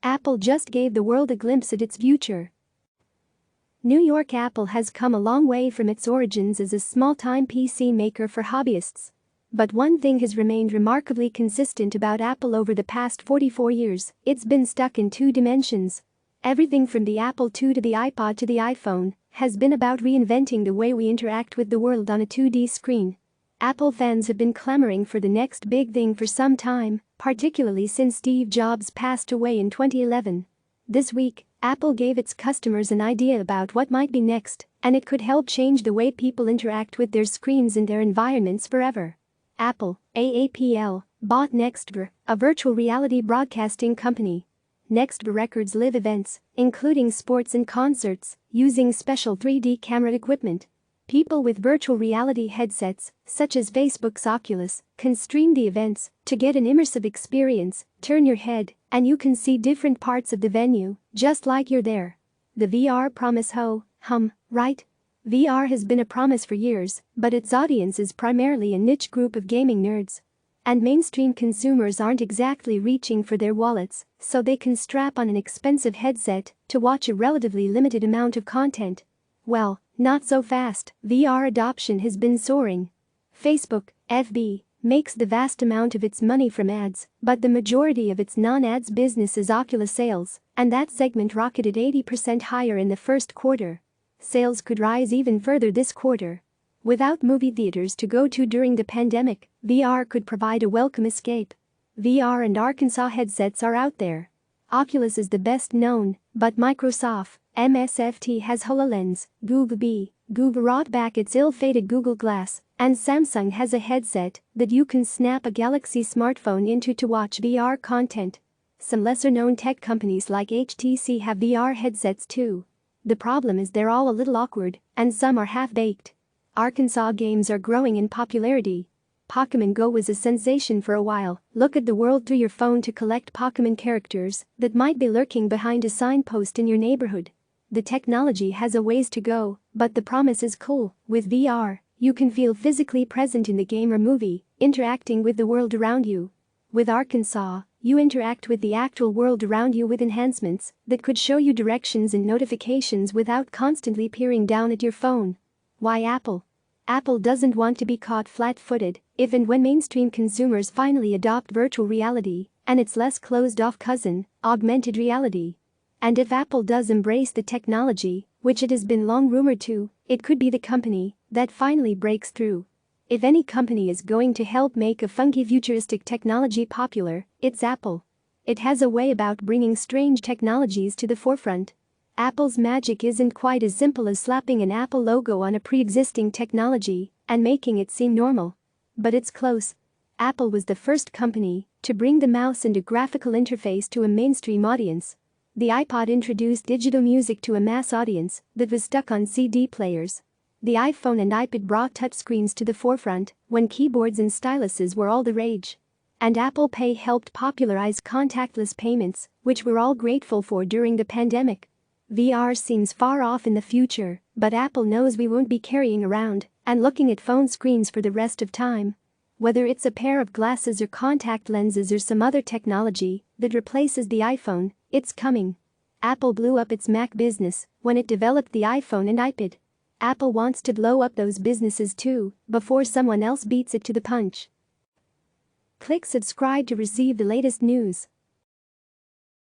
Apple just gave the world a glimpse at its future. New York. Apple has come a long way from its origins as a small-time PC maker for hobbyists. But one thing has remained remarkably consistent about Apple over the past 44 years: it's been stuck in two dimensions. Everything from the Apple II to the iPod to the iPhone has been about reinventing the way we interact with the world on a 2D screen. Apple fans have been clamoring for the next big thing for some time, particularly since Steve Jobs passed away in 2011. This week, Apple gave its customers an idea about what might be next, and it could help change the way people interact with their screens and their environments forever. Apple, AAPL, bought Nextver, a virtual reality broadcasting company. Nextver records live events, including sports and concerts, using special 3D camera equipment. People with virtual reality headsets, such as Facebook's Oculus, can stream the events to get an immersive experience. Turn your head, and you can see different parts of the venue, just like you're there. The VR promise right? VR has been a promise for years, but its audience is primarily a niche group of gaming nerds. And mainstream consumers aren't exactly reaching for their wallets, so they can strap on an expensive headset to watch a relatively limited amount of content. Well, not so fast. VR adoption has been soaring. Facebook, FB, makes the vast amount of its money from ads, but the majority of its non-ads business is Oculus sales, and that segment rocketed 80% higher in the first quarter. Sales could rise even further this quarter. Without movie theaters to go to during the pandemic, VR could provide a welcome escape. VR and Arkansas headsets are out there. Oculus is the best known, but Microsoft, MSFT has HoloLens, Google brought back its ill-fated Google Glass, and Samsung has a headset that you can snap a Galaxy smartphone into to watch VR content. Some lesser-known tech companies like HTC have VR headsets too. The problem is they're all a little awkward, and some are half-baked. Arkansas games are growing in popularity. Pokémon Go was a sensation for a while. Look at the world through your phone to collect Pokémon characters that might be lurking behind a signpost in your neighborhood. The technology has a ways to go, but the promise is cool. With VR, you can feel physically present in the game or movie, interacting with the world around you. With Arkansas, you interact with the actual world around you with enhancements that could show you directions and notifications without constantly peering down at your phone. Why Apple? Apple doesn't want to be caught flat-footed if and when mainstream consumers finally adopt virtual reality and its less closed-off cousin, augmented reality. And if Apple does embrace the technology, which it has been long rumored to, it could be the company that finally breaks through. If any company is going to help make a funky futuristic technology popular, it's Apple. It has a way about bringing strange technologies to the forefront. Apple's magic isn't quite as simple as slapping an Apple logo on a pre-existing technology and making it seem normal. But it's close. Apple was the first company to bring the mouse and a graphical interface to a mainstream audience. The iPod introduced digital music to a mass audience that was stuck on CD players. The iPhone and iPad brought touchscreens to the forefront when keyboards and styluses were all the rage. And Apple Pay helped popularize contactless payments, which we're all grateful for during the pandemic. VR seems far off in the future, but Apple knows we won't be carrying around and looking at phone screens for the rest of time. Whether it's a pair of glasses or contact lenses or some other technology that replaces the iPhone, it's coming. Apple blew up its Mac business when it developed the iPhone and iPad. Apple wants to blow up those businesses too before someone else beats it to the punch. Click subscribe to receive the latest news.